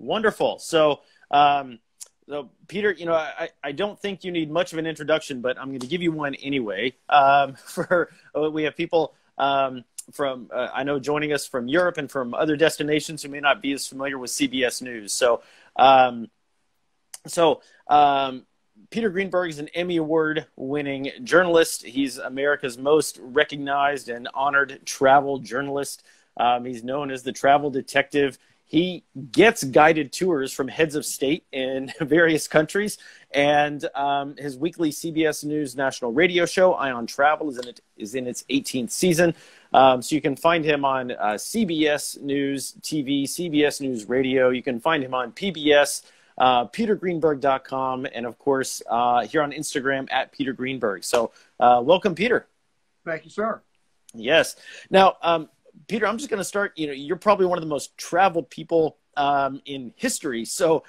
Wonderful. So Peter, I don't think you need much of an introduction, but I'm going to give you one anyway. We have people from I know joining us from Europe and from other destinations who may not be as familiar with CBS News. Peter Greenberg is an Emmy Award-winning journalist. He's America's most recognized and honored travel journalist. He's known as the travel detective. He gets guided tours from heads of state in various countries, and his weekly CBS News national radio show, Eye on Travel, is in its 18th season. So you can find him on CBS News TV, CBS News Radio. You can find him on PBS, petergreenberg.com, and of course here on Instagram at Peter Greenberg. So welcome, Peter. Thank you, sir. Yes. Now, Peter, I'm just going to start. You're probably one of the most traveled people in history. So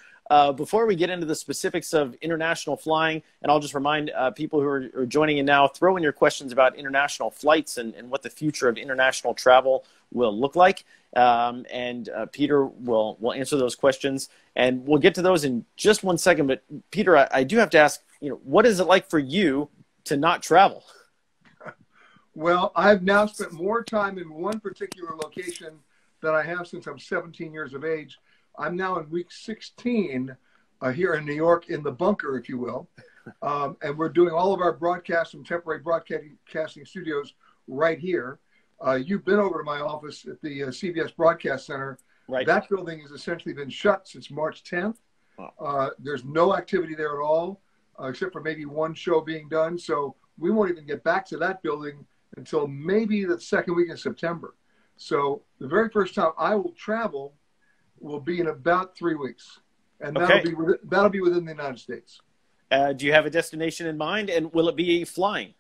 before we get into the specifics of international flying, and I'll just remind people who are joining in now, throw in your questions about international flights and what the future of international travel will look like. And Peter will answer those questions. And we'll get to those in just one second. But Peter, I do have to ask, what is it like for you to not travel? Well, I've now spent more time in one particular location than I have since I'm 17 years of age. I'm now in week 16 here in New York, in the bunker, if you will. And we're doing all of our broadcasts and temporary broadcasting studios right here. You've been over to my office at the CBS Broadcast Center. Right. That building has essentially been shut since March 10th. There's no activity there at all, except for maybe one show being done. So we won't even get back to that building until maybe the second week in September. So the very first time I will travel will be in about 3 weeks. And that'll be within the United States. Do you have a destination in mind, and will it be flying?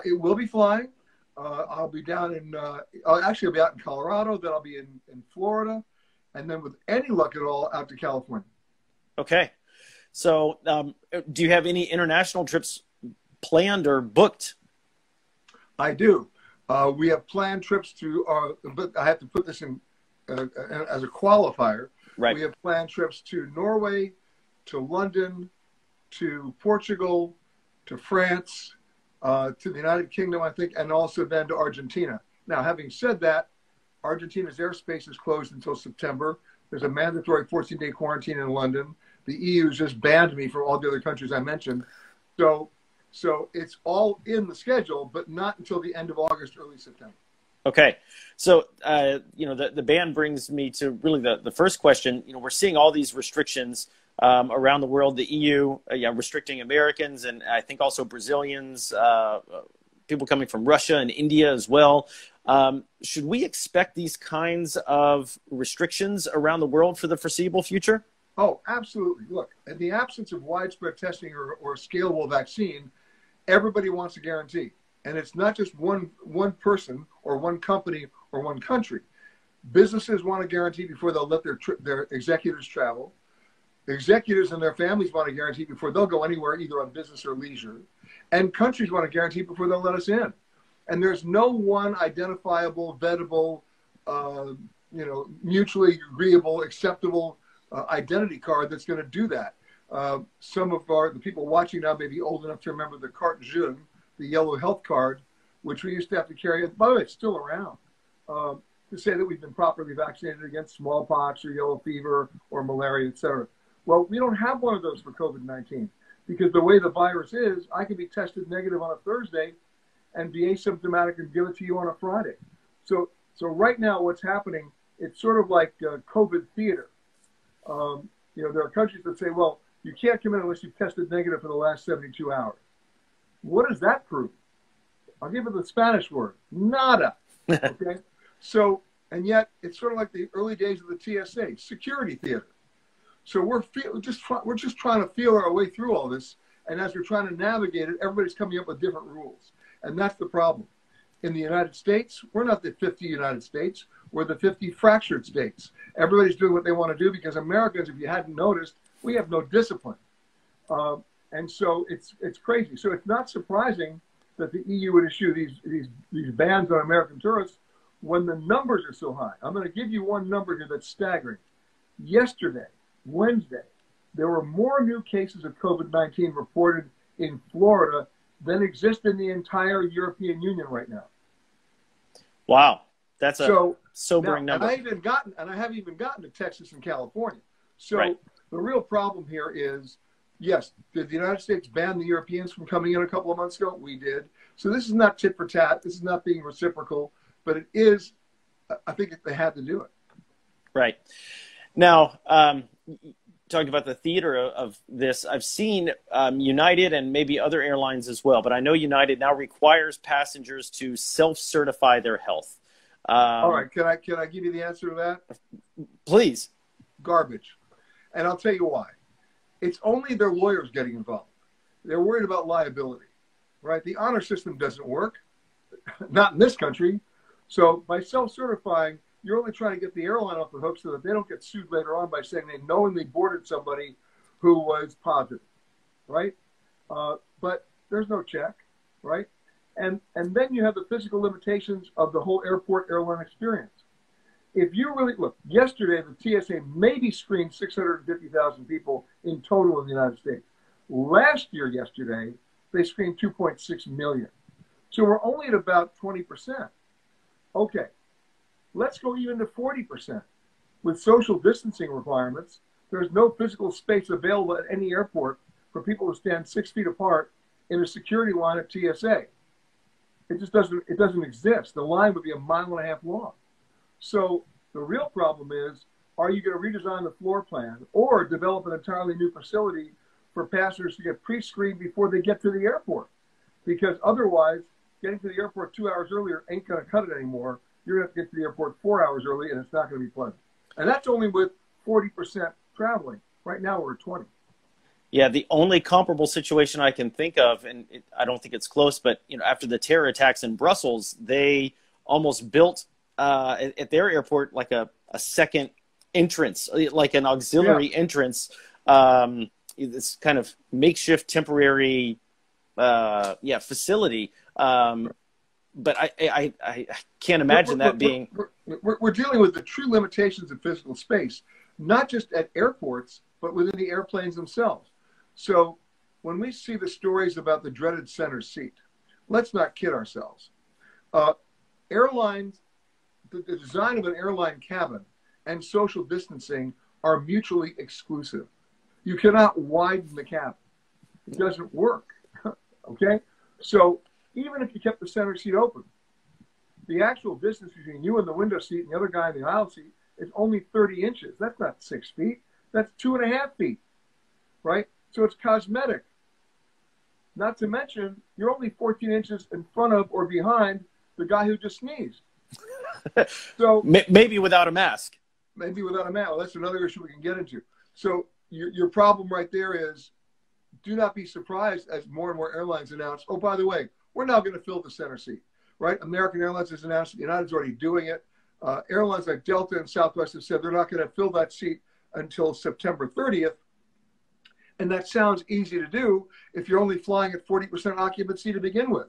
It will be flying. I'll be down in, I'll be out in Colorado, then I'll be in Florida, and then with any luck at all, out to California. Okay. So do you have any international trips planned or booked? I do. We have planned trips to, but I have to put this in as a qualifier. Right. We have planned trips to Norway, to London, to Portugal, to France, to the United Kingdom, I think, and also then to Argentina. Now, having said that, Argentina's airspace is closed until September. There's a mandatory 14-day quarantine in London. The EU's just banned me from all the other countries I mentioned. So it's all in the schedule, but not until the end of August, early September. Okay. So, the ban brings me to really the first question. We're seeing all these restrictions around the world, the EU restricting Americans, and I think also Brazilians, people coming from Russia and India as well. Should we expect these kinds of restrictions around the world for the foreseeable future? Oh, absolutely. Look, in the absence of widespread testing or a scalable vaccine, everybody wants a guarantee. And it's not just one person or one company or one country. Businesses want a guarantee before they'll let their executives travel. Executives and their families want a guarantee before they'll go anywhere, either on business or leisure. And countries want a guarantee before they'll let us in. And there's no one identifiable, vettable, mutually agreeable, acceptable identity card that's going to do that. Some of the people watching now may be old enough to remember the carte jaune, the yellow health card, which we used to have to carry. By the way, it's still around, to say that we've been properly vaccinated against smallpox or yellow fever or malaria, et cetera. Well, we don't have one of those for COVID-19 because the way the virus is, I can be tested negative on a Thursday and be asymptomatic and give it to you on a Friday. So right now what's happening, it's sort of like COVID theater. There are countries that say, well, you can't come in unless you've tested negative for the last 72 hours. What does that prove? I'll give it the Spanish word, nada. Okay? And yet it's sort of like the early days of the TSA, security theater. So we're just trying to feel our way through all this. And as we're trying to navigate it, everybody's coming up with different rules. And that's the problem. In the United States, we're not the 50 United States. We're the 50 fractured states. Everybody's doing what they want to do because Americans, if you hadn't noticed, we have no discipline. And so it's crazy. So it's not surprising that the EU would issue these bans on American tourists when the numbers are so high. I'm going to give you one number here that's staggering. Yesterday, Wednesday, there were more new cases of COVID-19 reported in Florida than exist in the entire European Union right now. Wow. That's a So sobering now, number. and I haven't even gotten to Texas and California. So Right. the real problem here is, yes, did the United States ban the Europeans from coming in a couple of months ago? We did. So this is not tit for tat. This is not being reciprocal, but it is, I think they had to do it. Right. Now, talking about the theater of this, I've seen United and maybe other airlines as well, but I know United now requires passengers to self-certify their health. All right. Can I give you the answer to that? Please. Garbage. And I'll tell you why. It's only their lawyers getting involved. They're worried about liability, right? The honor system doesn't work, not in this country. So by self-certifying, you're only trying to get the airline off the hook so that they don't get sued later on by saying they knowingly boarded somebody who was positive, right? But there's no check, right? And then you have the physical limitations of the whole airport airline experience. If you really look, yesterday the TSA maybe screened 650,000 people in total in the United States. Last year, yesterday, they screened 2.6 million. So we're only at about 20%. Okay, let's go even to 40%. With social distancing requirements, there's no physical space available at any airport for people to stand 6 feet apart in a security line at TSA. It just doesn't exist. The line would be 1.5 miles long. So the real problem is, are you going to redesign the floor plan or develop an entirely new facility for passengers to get pre-screened before they get to the airport? Because otherwise, getting to the airport 2 hours earlier ain't going to cut it anymore. You're going to have to get to the airport 4 hours early, and it's not going to be pleasant. And that's only with 40% traveling. Right now, we're at 20. Yeah, the only comparable situation I can think of, and I don't think it's close, but after the terror attacks in Brussels, they almost built at their airport like a second entrance, like an auxiliary entrance. This kind of makeshift temporary facility. But I can't imagine that being. We're dealing with the true limitations of physical space, not just at airports, but within the airplanes themselves. So when we see the stories about the dreaded center seat, let's not kid ourselves. Airlines, the design of an airline cabin and social distancing are mutually exclusive. You cannot widen the cabin. It doesn't work. Okay? So even if you kept the center seat open, the actual distance between you and the window seat and the other guy in the aisle seat is only 30 inches. That's not 6 feet. That's 2.5 feet, right? So it's cosmetic. Not to mention, you're only 14 inches in front of or behind the guy who just sneezed. So maybe without a mask. Maybe without a mask. Well, that's another issue we can get into. So your problem right there is, do not be surprised as more and more airlines announce, oh, by the way, we're now going to fill the center seat, right? American Airlines has announced it. United's already doing it. Airlines like Delta and Southwest have said they're not going to fill that seat until September 30th. And that sounds easy to do if you're only flying at 40% occupancy to begin with.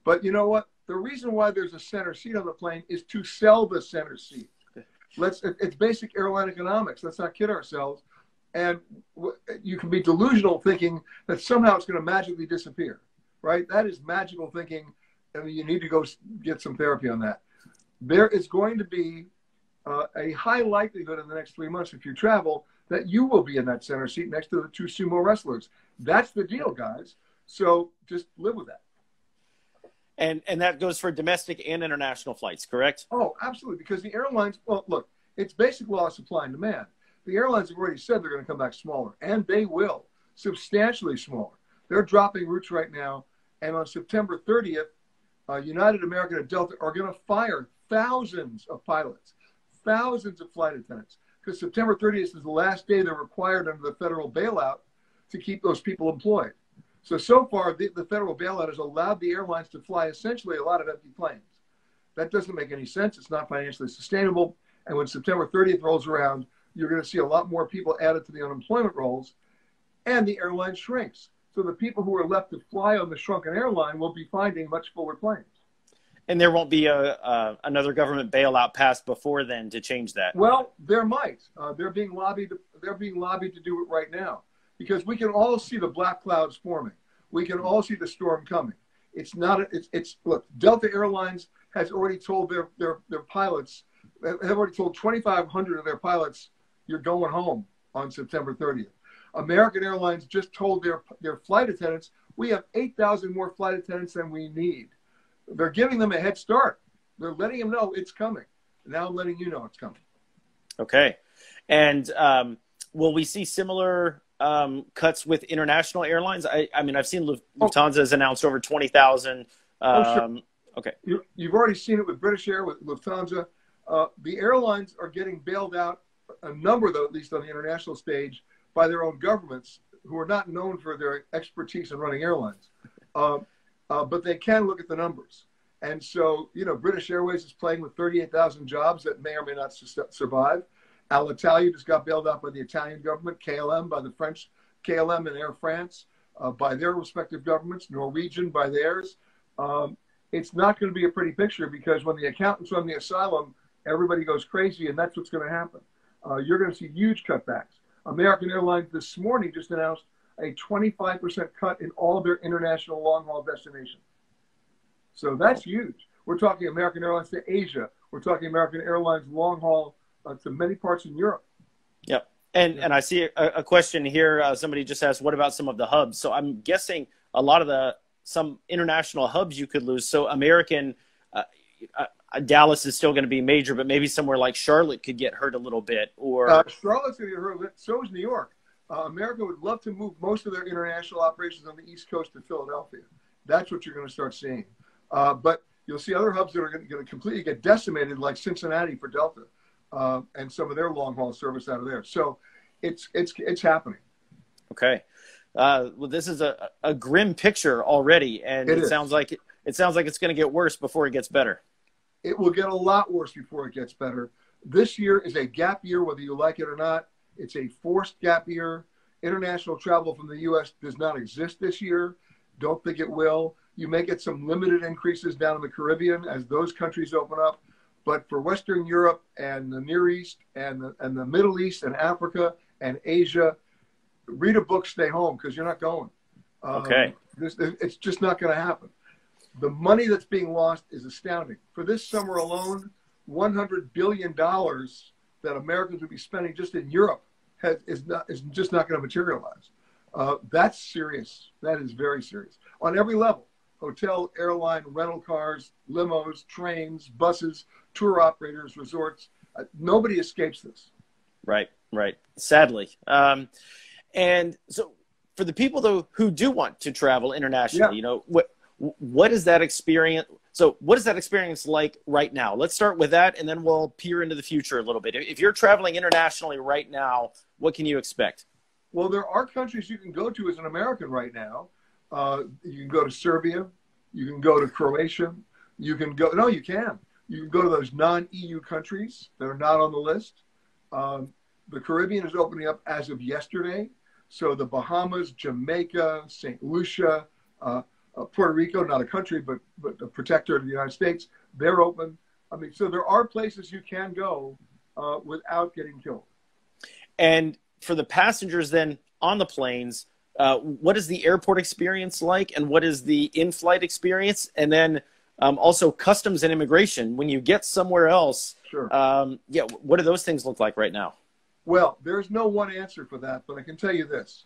But you know what? The reason why there's a center seat on the plane is to sell the center seat. It's basic airline economics. Let's not kid ourselves. And you can be delusional thinking that somehow it's going to magically disappear, right? That is magical thinking. I mean, you need to go get some therapy on that. There is going to be a high likelihood in the next 3 months, if you travel, that you will be in that center seat next to the two sumo wrestlers. That's the deal, guys. So just live with that. And that goes for domestic and international flights, correct? Oh, absolutely. Because the airlines, well, look, it's basic law of supply and demand. The airlines have already said they're going to come back smaller, and they will, substantially smaller. They're dropping routes right now, and on September 30th, United, American, and Delta are going to fire thousands of pilots, thousands of flight attendants, because September 30th is the last day they're required under the federal bailout to keep those people employed. So far, the federal bailout has allowed the airlines to fly essentially a lot of empty planes. That doesn't make any sense. It's not financially sustainable. And when September 30th rolls around, you're going to see a lot more people added to the unemployment rolls, and the airline shrinks. So the people who are left to fly on the shrunken airline will be finding much fuller planes. And there won't be another government bailout passed before then to change that. Well, there might. They're being lobbied. They're being lobbied to do it right now because we can all see the black clouds forming. We can all see the storm coming. It's not. It's look. Delta Airlines has already told their pilots. Have already told 2,500 of their pilots, you're going home on September 30th. American Airlines just told their flight attendants, we have 8,000 more flight attendants than we need. They're giving them a head start. They're letting them know it's coming. Now I'm letting you know it's coming. Okay. And will we see similar cuts with international airlines? I mean, I've seen Lufthansa has announced over 20,000. Sure. Okay. You've already seen it with British Air, with Lufthansa. The airlines are getting bailed out, a number, though, at least on the international stage, by their own governments who are not known for their expertise in running airlines. But they can look at the numbers. And so, British Airways is playing with 38,000 jobs that may or may not survive. Alitalia just got bailed out by the Italian government, KLM by the French, KLM and Air France by their respective governments, Norwegian by theirs. It's not going to be a pretty picture because when the accountants run the asylum, everybody goes crazy, and that's what's going to happen. You're going to see huge cutbacks. American Airlines this morning just announced a 25% cut in all of their international long-haul destinations. So that's huge. We're talking American Airlines to Asia. We're talking American Airlines long-haul to many parts in Europe. Yep. And I see a question here. Somebody just asked, what about some of the hubs? So I'm guessing a lot of some international hubs you could lose. So American, Dallas is still going to be major, but maybe somewhere like Charlotte could get hurt a little bit. Or Charlotte's going to get hurt. So is New York. America would love to move most of their international operations on the East Coast to Philadelphia. That's what you're going to start seeing. But you'll see other hubs that are going to completely get decimated, like Cincinnati for Delta, and some of their long-haul service out of there. So it's happening. Okay. Well, this is a grim picture already, and it sounds like it's going to get worse before it gets better. It will get a lot worse before it gets better. This year is a gap year, whether you like it or not. It's a forced gap year. International travel from the U.S. does not exist this year. Don't think it will. You may get some limited increases down in the Caribbean as those countries open up. But for Western Europe and the Near East and the Middle East and Africa and Asia, read a book, stay home, because you're not going. Okay. It's just not going to happen. The money that's being lost is astounding. For this summer alone, $100 billion that Americans would be spending just in Europe is just not going to materialize. That's serious. That is very serious. On every level: hotel, airline, rental cars, limos, trains, buses, tour operators, resorts. Nobody escapes this. Right. Sadly. And so for the people, though, who do want to travel internationally, what is that experience? So what is that experience like right now? Let's start with that, and then we'll peer into the future a little bit. If you're traveling internationally right now, what can you expect? Well, there are countries you can go to as an American right now. You can go to Serbia. You can go to Croatia. You can go to those non-EU countries that are not on the list. The Caribbean is opening up as of yesterday. So the Bahamas, Jamaica, St. Lucia, Puerto Rico, not a country, but a protector of the United States, they're open. I mean, so there are places you can go without getting killed. And for the passengers then on the planes, what is the airport experience like, and what is the in-flight experience? And then also customs and immigration. When you get somewhere else, sure. What do those things look like right now? Well, there's no one answer for that, but I can tell you this.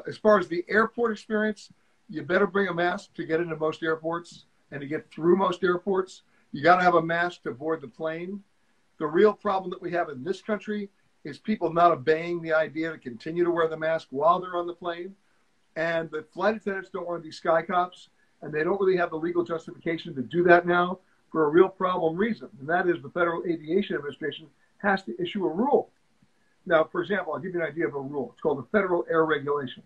As far as the airport experience, you better bring a mask to get into most airports and to get through most airports. You got to have a mask to board the plane. The real problem that we have in this country is people not obeying the idea to continue to wear the mask while they're on the plane. And the flight attendants don't want to be sky cops, and they don't really have the legal justification to do that now for a real problem reason. And that is the Federal Aviation Administration has to issue a rule. Now, for example, I'll give you an idea of a rule. It's called the Federal Air Regulation.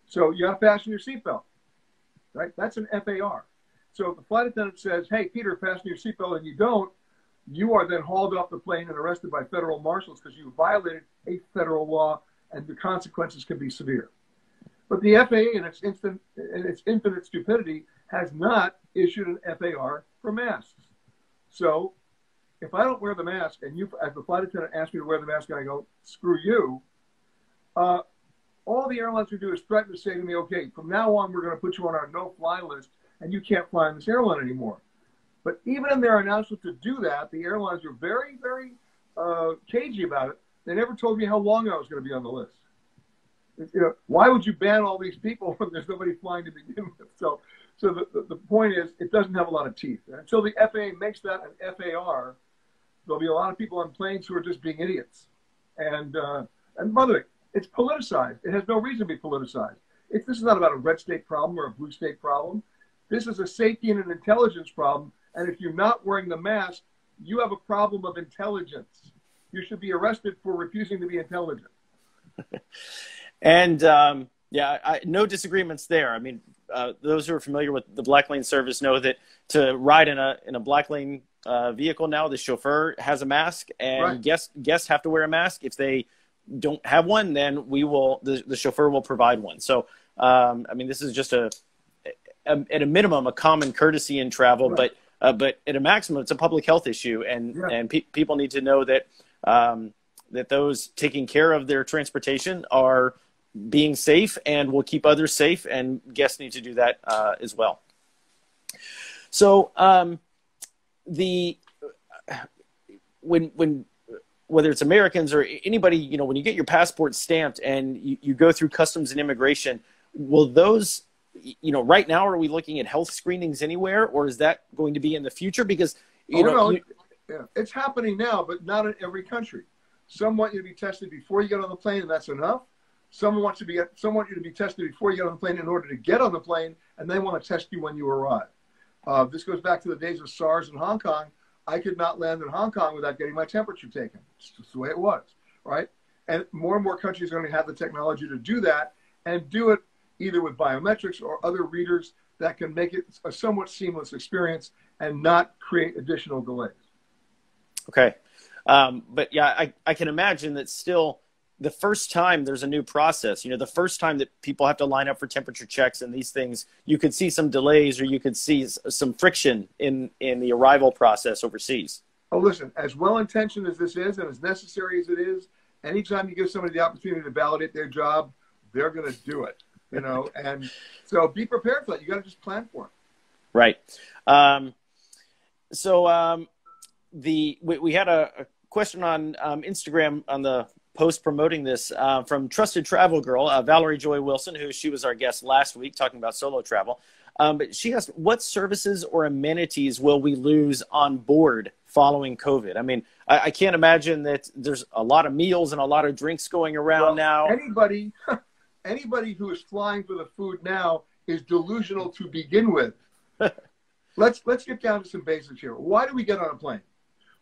So you got to fasten your seatbelt, right? That's an FAR. So if the flight attendant says, hey, Peter, fasten your seatbelt, and you don't, you are then hauled off the plane and arrested by federal marshals because you violated a federal law, and the consequences can be severe. But the FAA, in its infinite stupidity, has not issued an FAR for masks. So if I don't wear the mask and you, as the flight attendant, ask me to wear the mask and I go, screw you, all the airlines would do is threaten to say to me, okay, from now on, we're going to put you on our no-fly list and you can't fly on this airline anymore. But even in their announcement to do that, the airlines were very, very cagey about it. They never told me how long I was going to be on the list. You know, why would you ban all these people when there's nobody flying to begin with? So the point is, it doesn't have a lot of teeth. And until the FAA makes that an FAR, there'll be a lot of people on planes who are just being idiots. And by the way, it's politicized. It has no reason to be politicized. This is not about a red state problem or a blue state problem. This is a safety and an intelligence problem. And if you're not wearing the mask, you have a problem of intelligence. You should be arrested for refusing to be intelligent. And no disagreements there. I mean, those who are familiar with the Blacklane service know that to ride in a Blacklane vehicle now, the chauffeur has a mask, and Right. guests have to wear a mask. If they don't have one, then the chauffeur will provide one. So, I mean, this is just at a minimum, a common courtesy in travel, Right. but at a maximum, it's a public health issue, and people need to know that that those taking care of their transportation are being safe and will keep others safe, and guests need to do that as well. So whether it's Americans or anybody, you know, when you get your passport stamped and you go through customs and immigration, will those, you know, right now, are we looking at health screenings anywhere, or is that going to be in the future? Because, it's happening now, but not in every country. Some want you to be tested before you get on the plane, and that's enough. Some want you to be tested before you get on the plane in order to get on the plane, and they want to test you when you arrive. This goes back to the days of SARS in Hong Kong. I could not land in Hong Kong without getting my temperature taken. It's just the way it was, right? And more countries are going to have the technology to do that, and do it either with biometrics or other readers that can make it a somewhat seamless experience and not create additional delays. Okay. But yeah, I can imagine that still the first time there's a new process, you know, the first time that people have to line up for temperature checks and these things, you could see some delays, or you could see some friction in the arrival process overseas. Oh, listen, as well-intentioned as this is and as necessary as it is, anytime you give somebody the opportunity to validate their job, they're going to do it, you know, and so be prepared for that. You got to just plan for it. Right. We had a question on Instagram on the post promoting this from Trusted Travel Girl, Valerie Joy Wilson, she was our guest last week talking about solo travel. But she asked, what services or amenities will we lose on board following COVID? I mean, I can't imagine that there's a lot of meals and a lot of drinks going around now. Anybody who is flying for the food now is delusional to begin with. Let's get down to some basics here. Why do we get on a plane?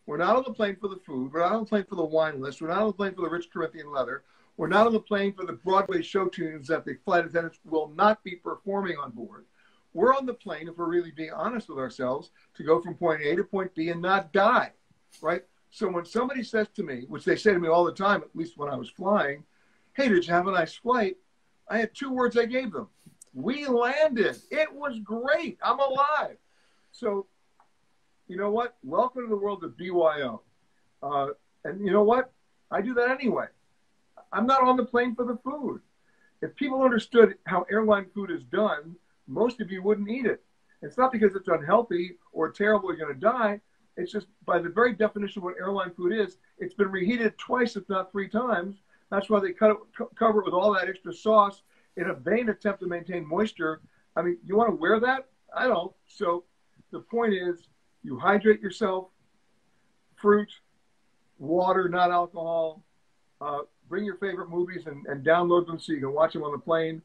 We're not on the plane for the food. We're not on the plane for the wine list. We're not on the plane for the rich Corinthian leather. We're not on the plane for the Broadway show tunes that the flight attendants will not be performing on board. We're on the plane, if we're really being honest with ourselves, to go from point A to point B and not die, right? So when somebody says to me, which they say to me all the time, at least when I was flying, hey, did you have a nice flight? I had two words I gave them. We landed. It was great. I'm alive. So, you know what? Welcome to the world of BYO. And you know what? I do that anyway. I'm not on the plane for the food. If people understood how airline food is done, most of you wouldn't eat it. It's not because it's unhealthy or terrible, you're going to die. It's just by the very definition of what airline food is, it's been reheated twice, if not three times. That's why they cover it with all that extra sauce in a vain attempt to maintain moisture. I mean, you want to wear that? I don't. So the point is, you hydrate yourself, fruit, water, not alcohol, bring your favorite movies and download them so you can watch them on the plane.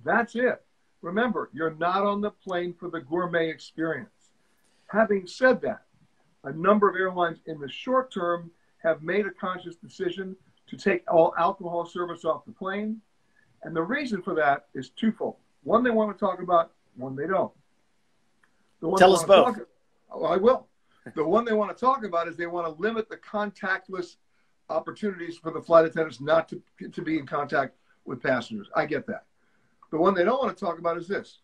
That's it. Remember, you're not on the plane for the gourmet experience. Having said that, a number of airlines in the short term have made a conscious decision to take all alcohol service off the plane. And the reason for that is twofold. One they want to talk about, one they don't. Tell us both. I will. The one they want to talk about is they want to limit the contactless opportunities for the flight attendants not to be in contact with passengers. I get that. The one they don't want to talk about is this.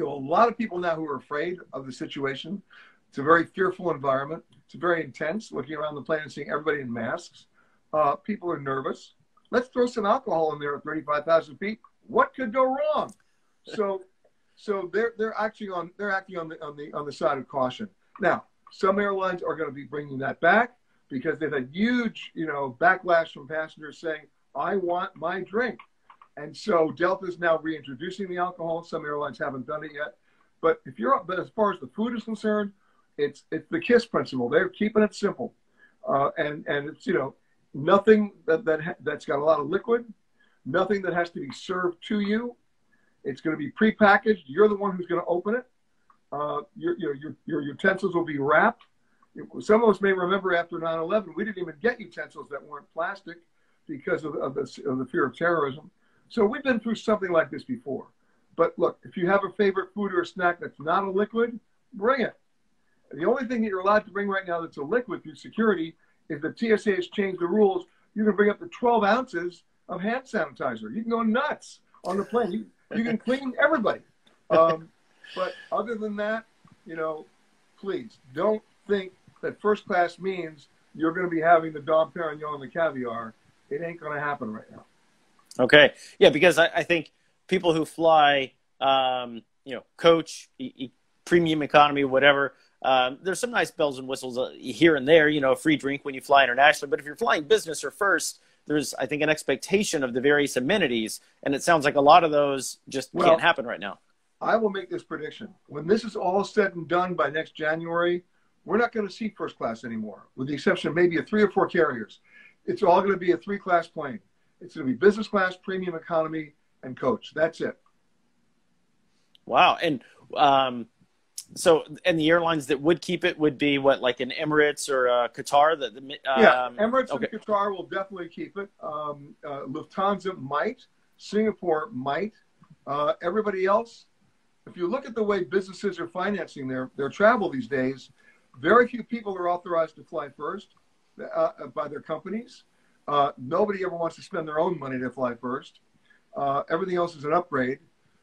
a lot of people now who are afraid of the situation. It's a very fearful environment. It's very intense, looking around the plane and seeing everybody in masks. People are nervous. Let's throw some alcohol in there at 35,000 feet. What could go wrong? So they're acting on the side of caution. Now, some airlines are going to be bringing that back because they've had huge, backlash from passengers saying, "I want my drink." And so Delta is now reintroducing the alcohol. Some airlines haven't done it yet. But as far as the food is concerned, it's the KISS principle. They're keeping it simple, and it's nothing that's got a lot of liquid, nothing that has to be served to you. It's going to be prepackaged. You're the one who's going to open it. Your utensils will be wrapped. Some of us may remember after 9/11, we didn't even get utensils that weren't plastic because of the fear of terrorism. So we've been through something like this before. But look, if you have a favorite food or a snack that's not a liquid, bring it. The only thing that you're allowed to bring right now that's a liquid through security is the TSA has changed the rules. You can bring up to 12 ounces of hand sanitizer. You can go nuts on the plane. You can clean everybody. But other than that, please don't think that first class means you're going to be having the Dom Perignon and the caviar. It ain't going to happen right now. Okay. Yeah, because I think people who fly, coach, premium economy, whatever, there's some nice bells and whistles here and there, a free drink when you fly internationally. But if you're flying business or first, there's, I think, an expectation of the various amenities. And it sounds like a lot of those just can't happen right now. I will make this prediction. When this is all said and done by next January, we're not going to see first class anymore, with the exception of maybe 3 or 4 carriers. It's all going to be a 3-class plane. It's going to be business class, premium economy, and coach. That's it. Wow. And and the airlines that would keep it would be what, like an Emirates or Qatar? Emirates and Qatar will definitely keep it. Lufthansa might. Singapore might. Everybody else, if you look at the way businesses are financing their travel these days, very few people are authorized to fly first by their companies. Nobody ever wants to spend their own money to fly first. Everything else is an upgrade.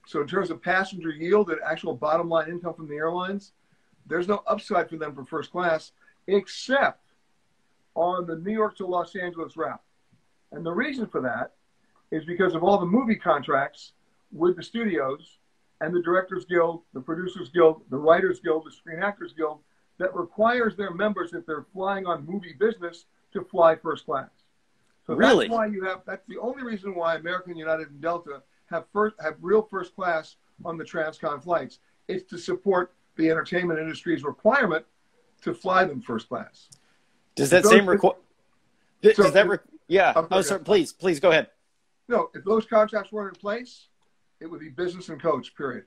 So in terms of passenger yield and actual bottom line income from the airlines, there's no upside for them for first class, except on the New York to Los Angeles route. And the reason for that is because of all the movie contracts with the studios and the Directors Guild, the Producers Guild, the Writers Guild, the Screen Actors Guild, that requires their members, if they're flying on movie business, to fly first class. So really? That's the only reason why American, United, and Delta have real first class on the transcon flights. It's to support the entertainment industry's requirement to fly them first class. Does that same require? Yeah. Oh, sorry. Please go ahead. No, if those contracts weren't in place, it would be business and coach. Period.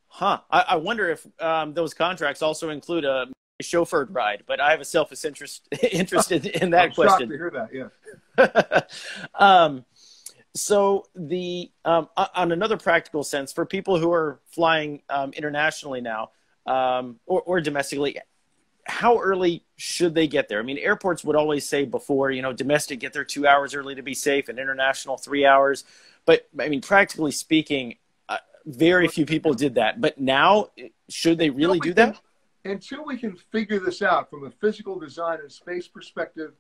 Huh. I wonder if those contracts also include a chauffeured ride, but I have a selfish interest in that question. I'm shocked to hear that. Yeah. So on another practical sense, for people who are flying internationally now or domestically, how early should they get there? I mean, airports would always say before, domestic, get there 2 hours early to be safe, and international 3 hours. But I mean, practically speaking, very few people did that. But now, should they really do that? Until we can figure this out from a physical design and space perspective,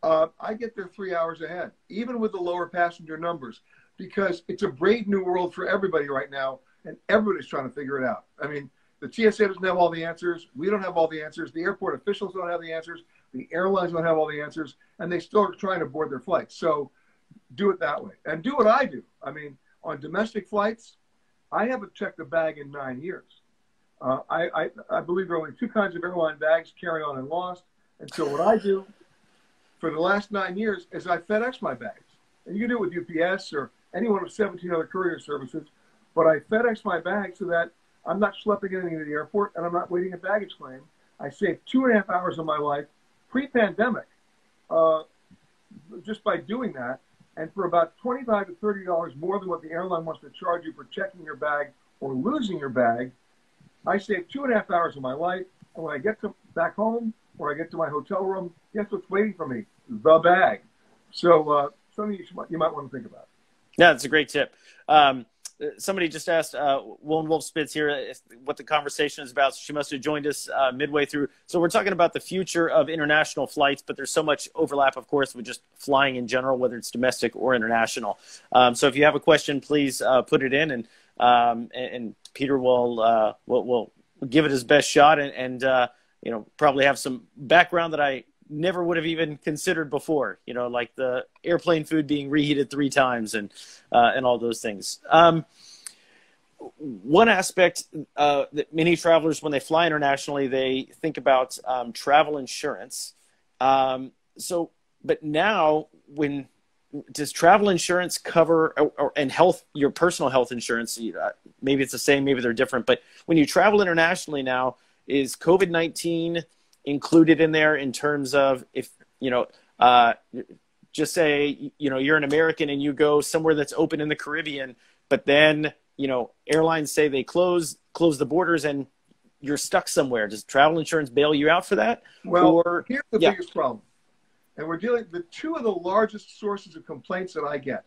I get there 3 hours ahead, even with the lower passenger numbers, because it's a brave new world for everybody right now, and everybody's trying to figure it out. I mean, the TSA doesn't have all the answers. We don't have all the answers. The airport officials don't have the answers. The airlines don't have all the answers, and they still are trying to board their flights. So do it that way, and do what I do. I mean, on domestic flights, I haven't checked a bag in 9 years. I believe there are only 2 kinds of airline bags, carry-on and lost. And so what I do for the last 9 years is I FedEx my bags. And you can do it with UPS or any one of 17 other courier services. But I FedEx my bags so that I'm not schlepping anything to the airport and I'm not waiting a baggage claim. I saved 2.5 hours of my life pre-pandemic just by doing that. And for about $25 to $30 more than what the airline wants to charge you for checking your bag or losing your bag, I saved 2.5 hours of my life. And when I get back home or I get to my hotel room, guess what's waiting for me? The bag. So something you might want to think about. Yeah, that's a great tip. somebody just asked Wolf Spitz here what the conversation is about. She must have joined us midway through. So we're talking about the future of international flights, but there's so much overlap, of course, with just flying in general, whether it's domestic or international. So if you have a question, please put it in, and Peter will give it his best shot, and probably have some background that I never would have even considered before, like the airplane food being reheated 3 times and all those things. One aspect that many travelers, when they fly internationally, they think about travel insurance. But now, does travel insurance cover and your personal health insurance? Maybe it's the same, maybe they're different. But when you travel internationally now, is COVID-19 included in there in terms of if, just say, you're an American and you go somewhere that's open in the Caribbean, but then, airlines say they close the borders and you're stuck somewhere. Does travel insurance bail you out for that? Well, here's the biggest problem. And we're dealing with 2 of the largest sources of complaints that I get.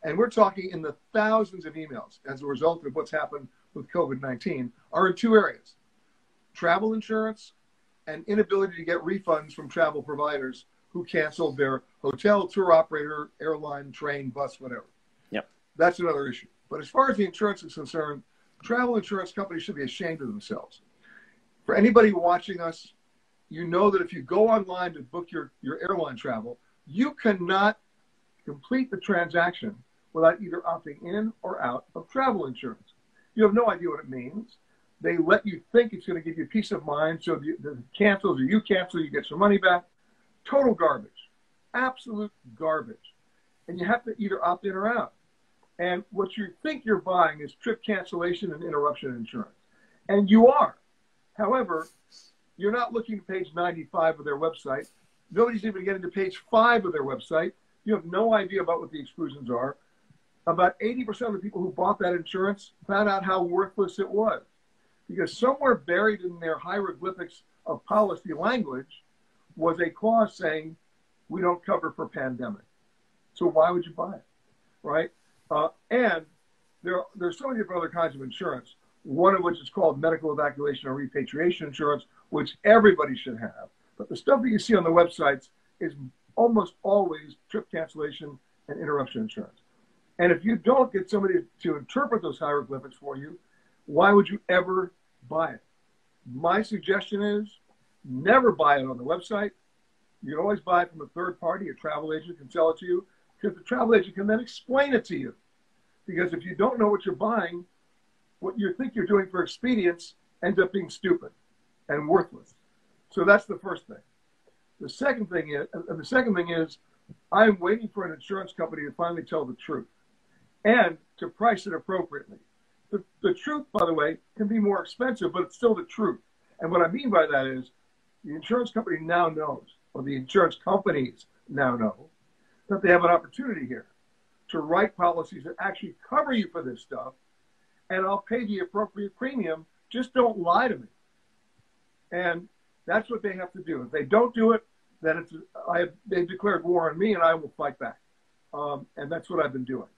And we're talking in the thousands of emails as a result of what's happened with COVID-19 are in 2 areas: travel insurance and inability to get refunds from travel providers who canceled their hotel, tour operator, airline, train, bus, whatever. Yep. That's another issue. But as far as the insurance is concerned, travel insurance companies should be ashamed of themselves. For anybody watching us, you know that if you go online to book your airline travel, you cannot complete the transaction without either opting in or out of travel insurance. You have no idea what it means. They let you think it's going to give you peace of mind, so it cancels or you cancel, you get some money back. Total garbage. Absolute garbage. And you have to either opt in or out. And what you think you're buying is trip cancellation and interruption insurance. And you are. However, you're not looking at page 95 of their website. Nobody's even getting to page 5 of their website. You have no idea about what the exclusions are. About 80% of the people who bought that insurance found out how worthless it was. Because somewhere buried in their hieroglyphics of policy language was a clause saying, we don't cover for pandemic. So why would you buy it, right? And there's so many different other kinds of insurance, one of which is called medical evacuation or repatriation insurance, which everybody should have. But the stuff that you see on the websites is almost always trip cancellation and interruption insurance. And if you don't get somebody to interpret those hieroglyphics for you, why would you ever buy it? My suggestion is never buy it on the website. You can always buy it from a third party. A travel agent can sell it to you, because the travel agent can then explain it to you. Because if you don't know what you're buying, what you think you're doing for expedience ends up being stupid and worthless. So that's the first thing. The second thing is, I'm waiting for an insurance company to finally tell the truth and to price it appropriately. The truth, by the way, can be more expensive, but it's still the truth. And what I mean by that is the insurance company now knows, or the insurance companies now know, that they have an opportunity here to write policies that actually cover you for this stuff, and I'll pay the appropriate premium. Just don't lie to me. And that's what they have to do. If they don't do it, then they've declared war on me, and I will fight back. And that's what I've been doing.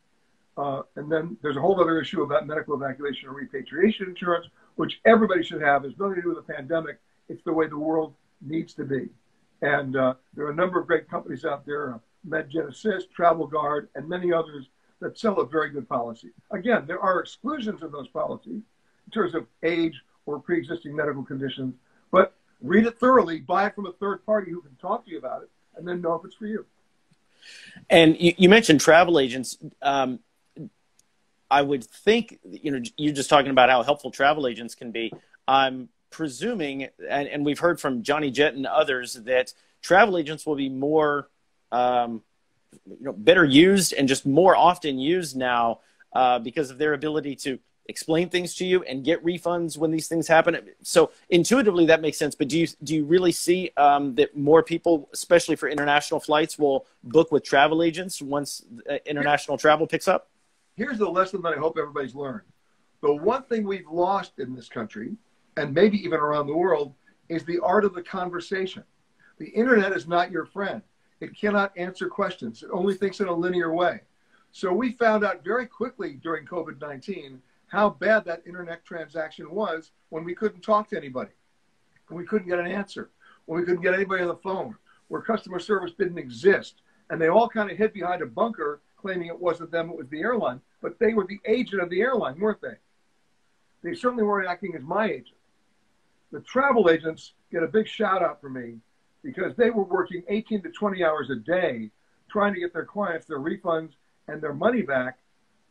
And then there's a whole other issue about medical evacuation or repatriation insurance, which everybody should have. It's nothing to do with the pandemic. It's the way the world needs to be. And there are a number of great companies out there, MedGen Assist, Travel Guard, and many others that sell a very good policy. Again, there are exclusions in those policies in terms of age or pre-existing medical conditions, but read it thoroughly, buy it from a third party who can talk to you about it, and then know if it's for you. And you mentioned travel agents. I would think, you're just talking about how helpful travel agents can be. I'm presuming, and we've heard from Johnny Jett and others, that travel agents will be more, better used and just more often used now because of their ability to explain things to you and get refunds when these things happen. So intuitively that makes sense. But do you really see that more people, especially for international flights, will book with travel agents once international travel picks up? Here's the lesson that I hope everybody's learned. The one thing we've lost in this country, and maybe even around the world, is the art of the conversation. The internet is not your friend. It cannot answer questions. It only thinks in a linear way. So we found out very quickly during COVID-19 how bad that internet transaction was when we couldn't talk to anybody, when we couldn't get an answer, when we couldn't get anybody on the phone, where customer service didn't exist. And they all kind of hid behind a bunker claiming it wasn't them, it was the airline. But they were the agent of the airline, weren't they? They certainly weren't acting as my agent. The travel agents get a big shout out from me because they were working 18 to 20 hours a day trying to get their clients their refunds and their money back,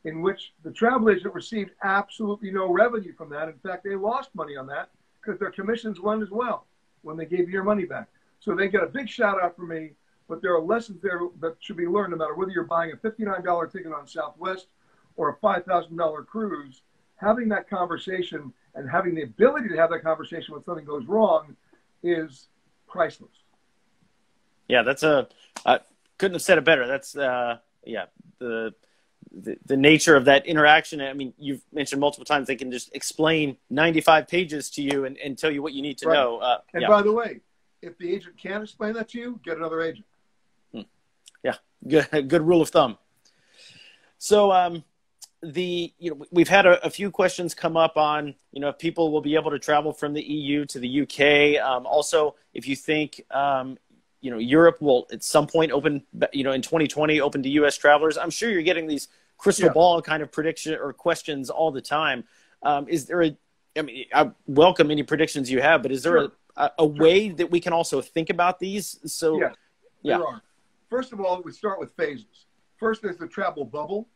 in which the travel agent received absolutely no revenue from that. In fact, they lost money on that because their commissions went as well when they gave you your money back. So they get a big shout out from me, but there are lessons there that should be learned no matter whether you're buying a $59 ticket on Southwest or a $5,000 cruise. Having that conversation and having the ability to have that conversation when something goes wrong is priceless. Yeah, that's couldn't have said it better. That's the nature of that interaction. I mean, you've mentioned multiple times they can just explain 95 pages to you and tell you what you need to know. And by the way, if the agent can't explain that to you, get another agent. Yeah, good rule of thumb. So we've had a few questions come up on, if people will be able to travel from the EU to the UK. Also, if you think, Europe will at some point open, in 2020, open to U.S. travelers. I'm sure you're getting these crystal ball kind of prediction or questions all the time. Is there I welcome any predictions you have, but is there a way that we can also think about these? So, there are. First of all, we start with phases. First, there's the travel bubble.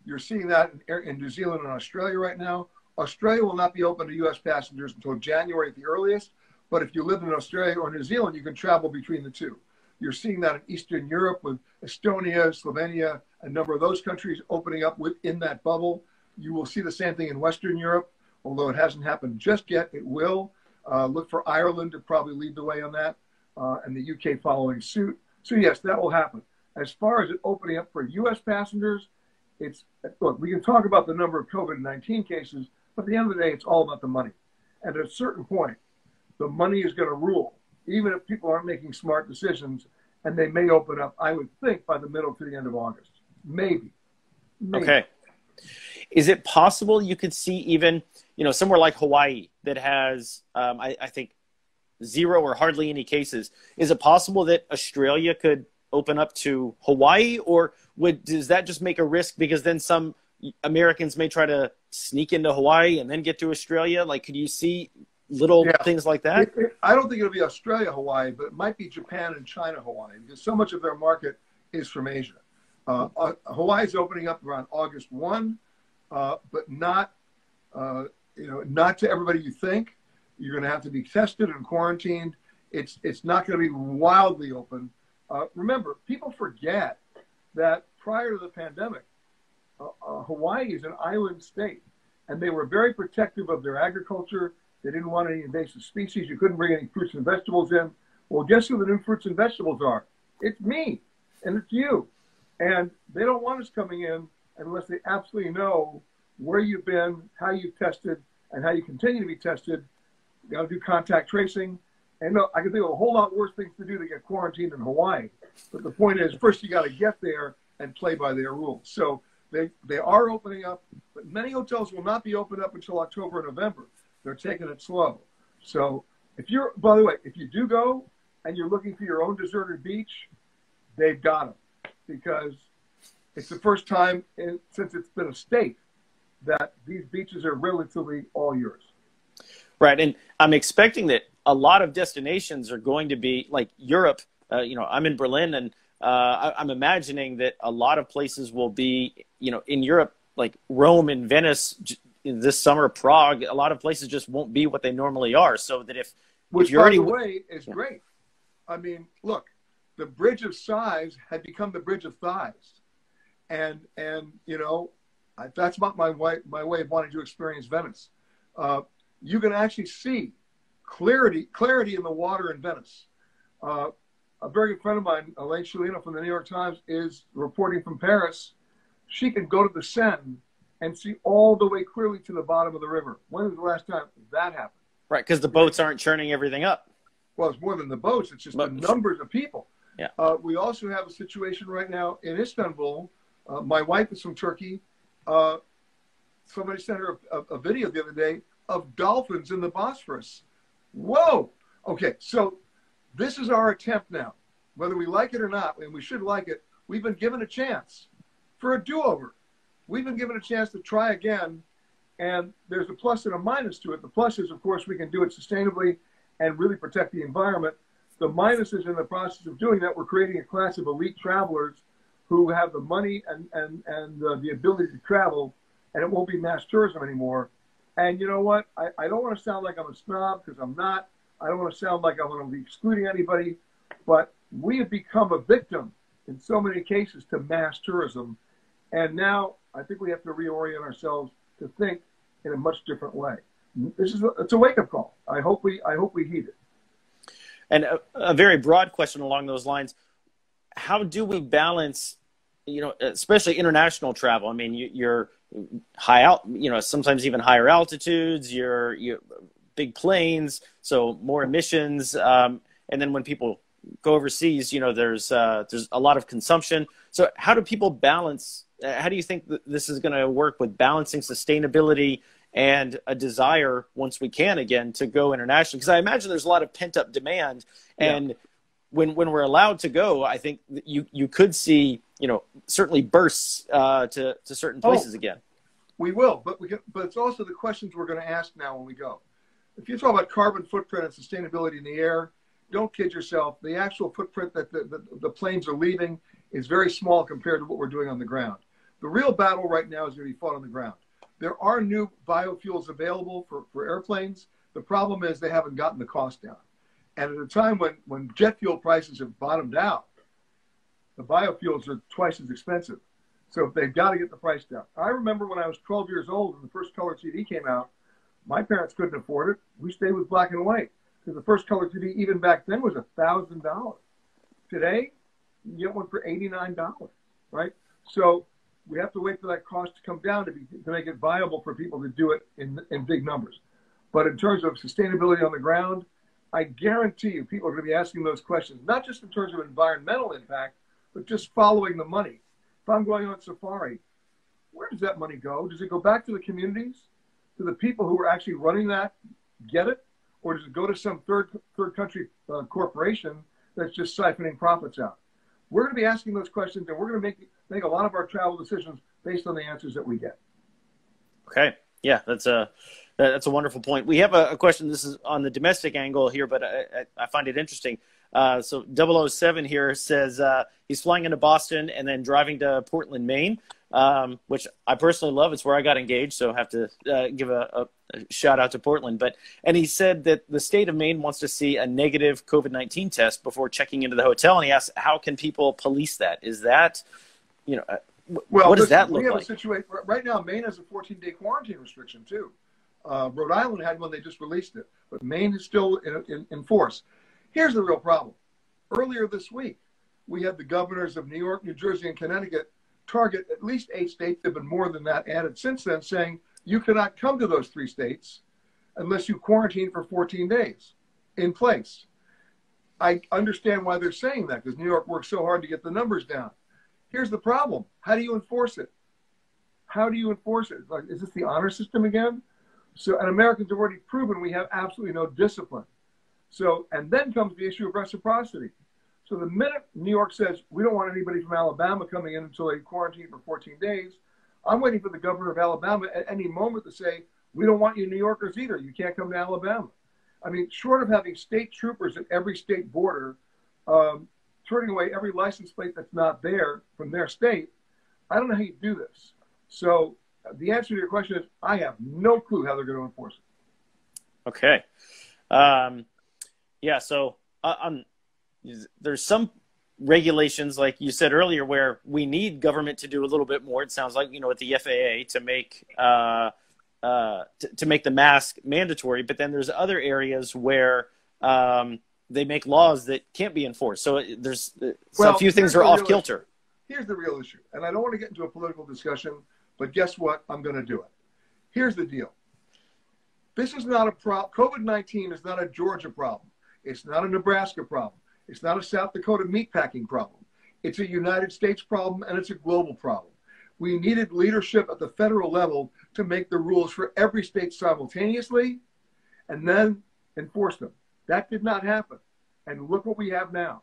You're seeing that in New Zealand and Australia right now. Australia will not be open to U.S. passengers until January at the earliest. But if you live in Australia or New Zealand, you can travel between the two. You're seeing that in Eastern Europe with Estonia, Slovenia, a number of those countries opening up within that bubble. You will see the same thing in Western Europe, although it hasn't happened just yet. It will. Look for Ireland to probably lead the way on that, and the UK following suit. So yes, that will happen. As far as it opening up for U.S. passengers, look, we can talk about the number of COVID-19 cases, but at the end of the day, it's all about the money. And at a certain point, the money is going to rule, even if people aren't making smart decisions, and they may open up, I would think, by the middle to the end of August. Maybe. Okay. Is it possible you could see even, somewhere like Hawaii that has, I think, zero or hardly any cases? Is it possible that Australia could open up to Hawaii, or does that just make a risk because then some Americans may try to sneak into Hawaii and then get to Australia? Like, could you see little things like that? I don't think it'll be Australia, Hawaii, but it might be Japan and China, Hawaii, because so much of their market is from Asia. Hawaii is opening up around August 1, but not to everybody you think. You're going to have to be tested and quarantined. It's not going to be wildly open. Remember, people forget that prior to the pandemic, Hawaii is an island state, and they were very protective of their agriculture. They didn't want any invasive species. You couldn't bring any fruits and vegetables in. Well, guess who the new fruits and vegetables are? It's me, and it's you. And they don't want us coming in unless they absolutely know where you've been, how you've tested, and how you continue to be tested. You got to do contact tracing. And no, I can think of a whole lot worse things to do to get quarantined in Hawaii. But the point is, first you got to get there and play by their rules. So they are opening up, but many hotels will not be opened up until October and November. They're taking it slow. So by the way, if you do go and you're looking for your own deserted beach, they've got them, because it's the first time since it's been a state that these beaches are relatively all yours. Right. And I'm expecting that a lot of destinations are going to be like Europe. I'm in Berlin, and I'm imagining that a lot of places will be, in Europe, like Rome and Venice this summer, Prague. A lot of places just won't be what they normally are. So that if you're already, by the way, is great. I mean, look, the Bridge of Sighs had become the Bridge of Thighs, and that's not my way of wanting to experience Venice. You can actually see clarity in the water in Venice. A very good friend of mine, Elaine Chulino from the New York Times, is reporting from Paris. She can go to the Seine and see all the way clearly to the bottom of the river. When was the last time that happened? Right, because the boats aren't churning everything up. Well, it's more than the boats. It's just the numbers of people. Yeah. We also have a situation right now in Istanbul My wife is from Turkey. Somebody sent her a video the other day of dolphins in the Bosphorus. Whoa! Okay, so this is our attempt now. Whether we like it or not, and we should like it, we've been given a chance for a do-over. We've been given a chance to try again, and there's a plus and a minus to it. The plus is, of course, we can do it sustainably and really protect the environment. The minus is, in the process of doing that, we're creating a class of elite travelers who have the money and the ability to travel, and it won't be mass tourism anymore. And you know what? I don't want to sound like I'm a snob, because I'm not. I don't want to sound like I want to be excluding anybody, but we have become a victim in so many cases to mass tourism. And now I think we have to reorient ourselves to think in a much different way. It's a wake-up call. I hope we heed it. And a very broad question along those lines: how do we balance, especially international travel? I mean, you're high out, sometimes even higher altitudes. You're big planes, so more emissions. And then when people go overseas, there's a lot of consumption. So how do people balance? How do you think that this is going to work with balancing sustainability and a desire, once we can again, to go internationally? Because I imagine there's a lot of pent up demand, and when we're allowed to go, I think that you could see, certainly bursts to certain places again. We will, but it's also the questions we're going to ask now when we go. If you talk about carbon footprint and sustainability in the air, don't kid yourself. The actual footprint that the planes are leaving is very small compared to what we're doing on the ground. The real battle right now is going to be fought on the ground. There are new biofuels available for airplanes. The problem is they haven't gotten the cost down. And at a time when jet fuel prices have bottomed out, the biofuels are twice as expensive. So they've got to get the price down. I remember when I was 12 years old and the first color TV came out, my parents couldn't afford it. We stayed with black and white, because the first color TV, even back then, was $1,000. Today, you get one for $89, right? So we have to wait for that cost to come down to make it viable for people to do it in big numbers. But in terms of sustainability on the ground, I guarantee you people are going to be asking those questions, not just in terms of environmental impact, but just following the money. If I'm going on safari, where does that money go? Does it go back to the communities? Do the people who are actually running that get it? Or does it go to some third country corporation that's just siphoning profits out? We're going to be asking those questions, and we're going to make a lot of our travel decisions based on the answers that we get. Okay. Yeah, that's a wonderful point. We have a question. This is on the domestic angle here, but I find it interesting. So 007 here says he's flying into Boston and then driving to Portland, Maine, which I personally love. It's where I got engaged, so I have to give a shout out to Portland. And he said that the state of Maine wants to see a negative COVID-19 test before checking into the hotel, and he asked, how can people police that? Is that, what does that look like? We have a situation right now. Maine has a 14-day quarantine restriction too. Rhode Island had one; they just released it, but Maine is still in force. Here's the real problem. Earlier this week, we had the governors of New York, New Jersey, and Connecticut target at least 8 states. There have been more than that added since then, saying you cannot come to those 3 states unless you quarantine for 14 days in place. I understand why they're saying that, because New York worked so hard to get the numbers down. Here's the problem. How do you enforce it? How do you enforce it? Like, is this the honor system again? So, and Americans have already proven we have absolutely no discipline. So, and then comes the issue of reciprocity. So the minute New York says, we don't want anybody from Alabama coming in until they quarantine for 14 days, I'm waiting for the governor of Alabama at any moment to say, we don't want you New Yorkers either. You can't come to Alabama. I mean, short of having state troopers at every state border, turning away every license plate that's not there from their state, I don't know how you do this. So the answer to your question is, I have no clue how they're going to enforce it. Okay. Yeah, so there's some regulations, like you said earlier, where we need government to do a little bit more. It sounds like, with the FAA to make the mask mandatory. But then there's other areas where they make laws that can't be enforced. So there's a few things are off kilter. Here's the real issue, and I don't want to get into a political discussion, but guess what? I'm going to do it. Here's the deal. This is not a problem. COVID-19 is not a Georgia problem. It's not a Nebraska problem. It's not a South Dakota meatpacking problem. It's a United States problem, and it's a global problem. We needed leadership at the federal level to make the rules for every state simultaneously and then enforce them. That did not happen. And look what we have now.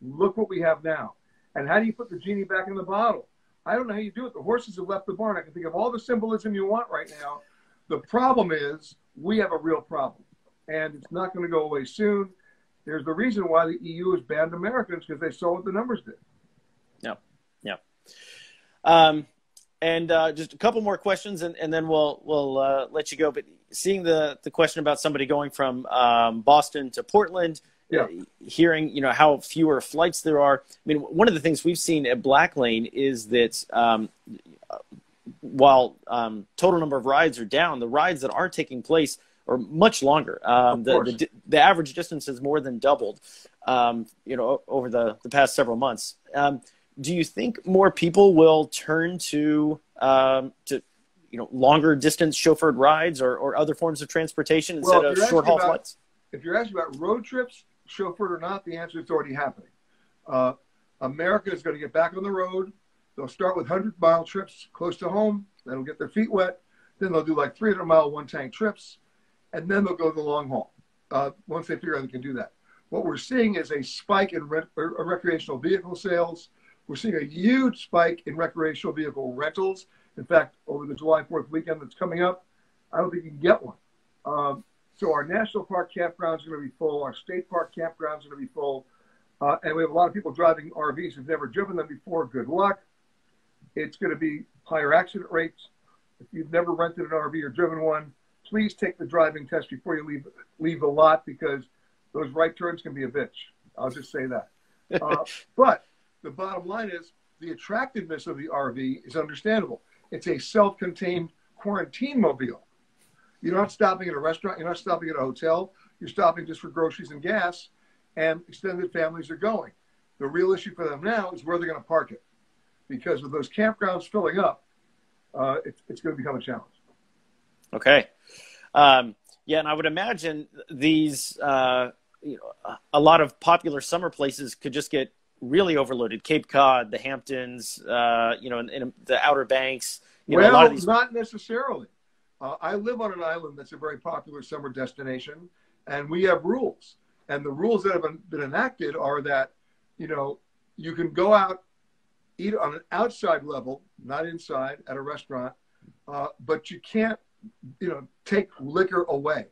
Look what we have now. And how do you put the genie back in the bottle? I don't know how you do it. The horses have left the barn. I can think of all the symbolism you want right now. The problem is we have a real problem. And it's not going to go away soon. There's the reason why the EU has banned Americans, because they saw what the numbers did. Yeah, yeah. Just a couple more questions, and then we'll let you go. But seeing the question about somebody going from Boston to Portland, yeah. Hearing how fewer flights there are. I mean, one of the things we've seen at Blacklane is that while total number of rides are down, the rides that are taking place are much longer. The average distance has more than doubled, over the past several months. Do you think more people will turn to longer distance chauffeured rides or other forms of transportation instead of short haul flights? If you're asking about road trips, chauffeured or not, the answer is it's already happening. America is going to get back on the road. They'll start with 100-mile trips close to home. That'll get their feet wet. Then they'll do like 300-mile one-tank trips. And then they'll go to the long haul once they figure out they can do that. What we're seeing is a spike in recreational vehicle sales. We're seeing a huge spike in recreational vehicle rentals. In fact, over the July 4th weekend that's coming up, I don't think you can get one. So our national park campgrounds are going to be full. Our state park campgrounds are going to be full. And we have a lot of people driving RVs who've never driven them before. Good luck. It's going to be higher accident rates. If you've never rented an RV or driven one, please take the driving test before you leave the lot, because those right turns can be a bitch. I'll just say that. But the bottom line is the attractiveness of the RV is understandable. It's a self-contained quarantine mobile. You're not stopping at a restaurant. You're not stopping at a hotel. You're stopping just for groceries and gas, and extended families are going. The real issue for them now is where they're going to park it, because with those campgrounds filling up, it's going to become a challenge. Okay. And I would imagine these, a lot of popular summer places could just get really overloaded. Cape Cod, the Hamptons, in the Outer Banks. A lot of these... not necessarily. I live on an island that's a very popular summer destination, and we have rules. And the rules that have been enacted are that, you can go out, eat on an outside level, not inside at a restaurant, but you can't, take liquor away.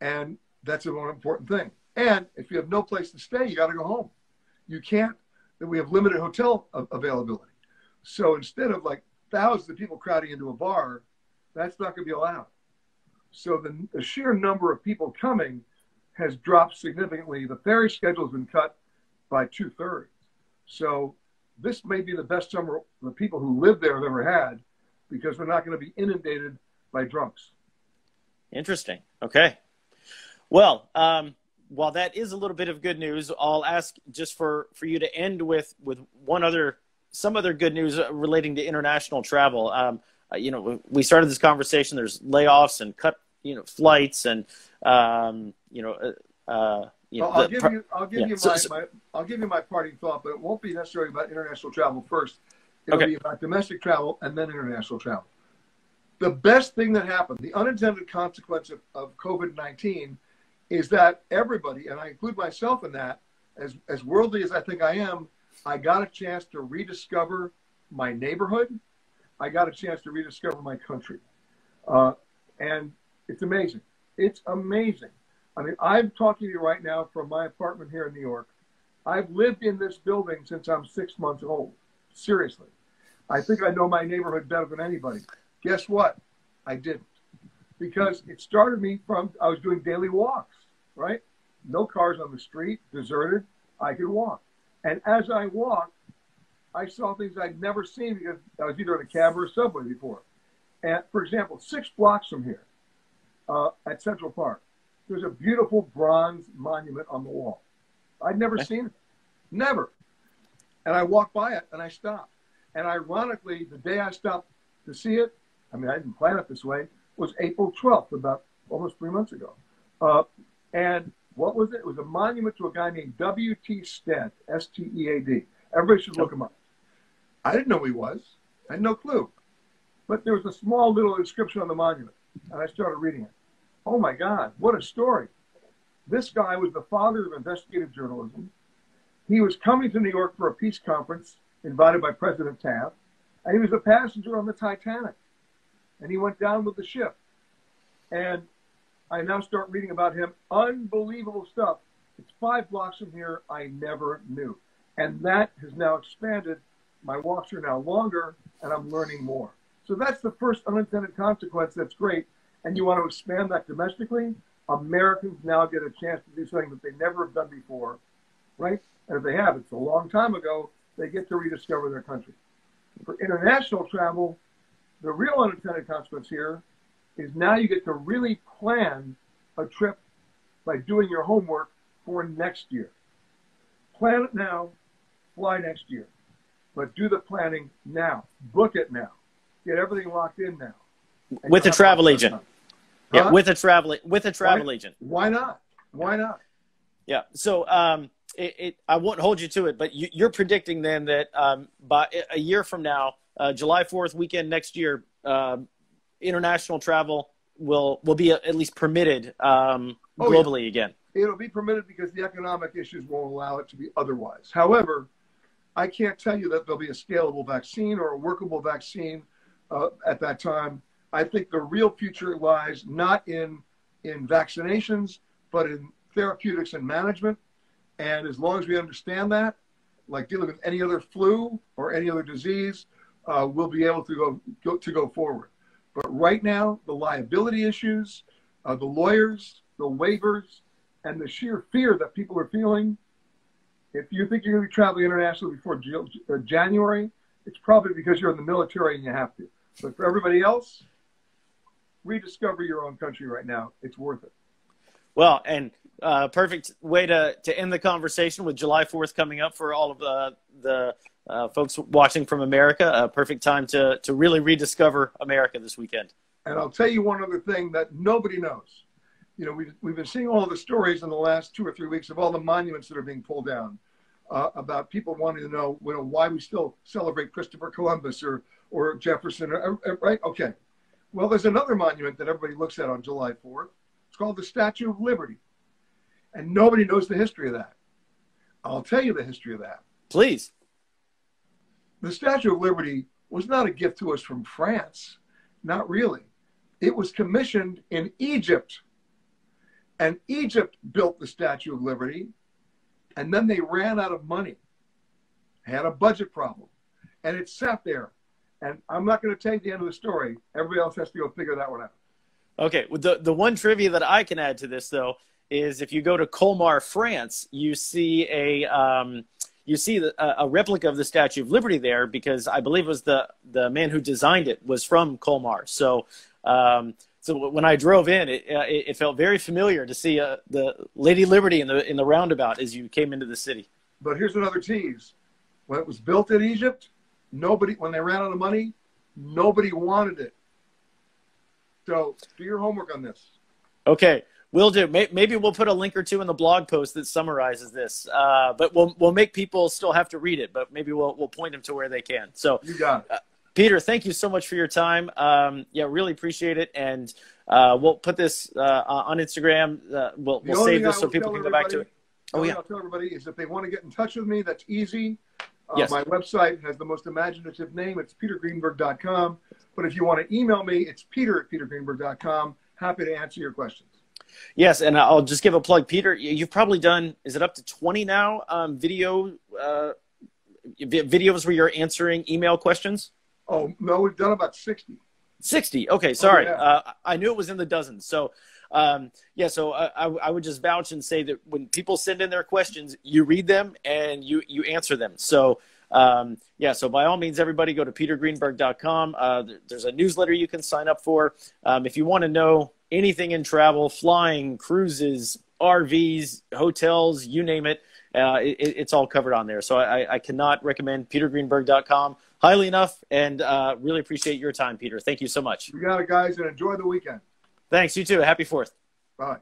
And that's a more important thing. And if you have no place to stay, you got to go home. You can't, we have limited hotel availability. So instead of like thousands of people crowding into a bar, that's not going to be allowed. So the sheer number of people coming has dropped significantly. The ferry schedule has been cut by 2/3. So this may be the best summer the people who live there have ever had, because we're not going to be inundated by drunks. Interesting. Okay. Well, while that is a little bit of good news, I'll ask just for you to end with some other good news relating to international travel. We started this conversation. There's layoffs and cut, flights, and I'll give you my parting thought, but it won't be necessarily about international travel first. It'll be about domestic travel and then international travel. The best thing that happened, the unintended consequence of COVID-19, is that everybody, and I include myself in that, as worldly as I think I am, I got a chance to rediscover my neighborhood. I got a chance to rediscover my country. And it's amazing. It's amazing. I mean, I'm talking to you right now from my apartment here in New York. I've lived in this building since I'm 6 months old. Seriously. I think I know my neighborhood better than anybody. Guess what? I didn't. Because it started me from, I was doing daily walks, right? No cars on the street, deserted. I could walk. And as I walked, I saw things I'd never seen because I was either in a cab or a subway before. And for example, 6 blocks from here at Central Park, there's a beautiful bronze monument on the wall. I'd never seen it. Never. And I walked by it and I stopped. And ironically, the day I stopped to see it, I mean, I didn't plan it this way, was April 12th, about almost 3 months ago. And what was it? It was a monument to a guy named W.T. Stead, S-T-E-A-D. Everybody should look him up. I didn't know who he was. I had no clue. But there was a small little inscription on the monument, and I started reading it. Oh, my God, what a story. This guy was the father of investigative journalism. He was coming to New York for a peace conference invited by President Taft, and he was a passenger on the Titanic. And he went down with the ship. And I now start reading about him. Unbelievable stuff. It's 5 blocks from here. I never knew. And that has now expanded. My walks are now longer, and I'm learning more. So that's the first unintended consequence. That's great. And you want to expand that domestically. Americans now get a chance to do something that they never have done before, right? And if they have, it's a long time ago, they get to rediscover their country. For international travel, the real unintended consequence here is now you get to really plan a trip by doing your homework for next year. Plan it now, fly next year. But do the planning now. Book it now. Get everything locked in now. With a travel agent. Yeah, huh? with a travel agent. Why not? Why not? Yeah. So I won't hold you to it, but you're predicting then that by a year from now, July 4th weekend next year, international travel will be at least permitted globally again. It'll be permitted because the economic issues won't allow it to be otherwise. However, I can't tell you that there'll be a scalable vaccine or a workable vaccine at that time. I think the real future lies not in vaccinations, but in therapeutics and management. And as long as we understand that, like dealing with any other flu or any other disease, we'll be able to go forward. But right now, the liability issues, the lawyers, the waivers, and the sheer fear that people are feeling, if you think you're going to be traveling internationally before January, it's probably because you're in the military and you have to. But for everybody else, rediscover your own country right now. It's worth it. Well, and perfect way to end the conversation with July 4th coming up for all of the folks watching from America. A perfect time to really rediscover America this weekend. And I'll tell you one other thing that nobody knows. You know, we've been seeing all the stories in the last 2 or 3 weeks of all the monuments that are being pulled down about people wanting to know, why we still celebrate Christopher Columbus or Jefferson, right? Okay. Well, there's another monument that everybody looks at on July 4th. It's called the Statue of Liberty. And nobody knows the history of that. I'll tell you the history of that. Please. The Statue of Liberty was not a gift to us from France. Not really. It was commissioned in Egypt. And Egypt built the Statue of Liberty. And then they ran out of money. Had a budget problem. And it sat there. And I'm not going to tell you the end of the story. Everybody else has to go figure that one out. Okay. Well, the one trivia that I can add to this, though, is if you go to Colmar, France, you see a replica of the Statue of Liberty there, because I believe it was the man who designed it was from Colmar. So so when I drove in, it felt very familiar to see the Lady Liberty in the roundabout as you came into the city. But here's another tease. When it was built in Egypt, when they ran out of money, nobody wanted it. So do your homework on this. Okay. Will do. Maybe we'll put a link or two in the blog post that summarizes this. But we'll make people still have to read it, but maybe we'll point them to where they can. So you got it. Peter, thank you so much for your time. Yeah, really appreciate it. And we'll put this on Instagram. We'll save this so people can go back to it. Oh, yeah. I'll tell everybody is if they want to get in touch with me, that's easy. Yes. My website has the most imaginative name. It's petergreenberg.com. But if you want to email me, it's peter@petergreenberg.com. Happy to answer your questions. Yes, and I'll just give a plug. Peter, you've probably done, is it up to 20 now, videos where you're answering email questions? Oh, no, we've done about 60. 60. Okay, sorry. Oh, yeah. I knew it was in the dozens. So, yeah, so I would just vouch and say that when people send in their questions, you read them and you answer them. So, yeah, so by all means, everybody go to petergreenberg.com. There's a newsletter you can sign up for. If you want to know anything in travel, flying, cruises, RVs, hotels, you name it, it's all covered on there. So I cannot recommend petergreenberg.com highly enough, and really appreciate your time, Peter. Thank you so much. You got it, guys, and enjoy the weekend. Thanks. You too. Happy 4th. Bye.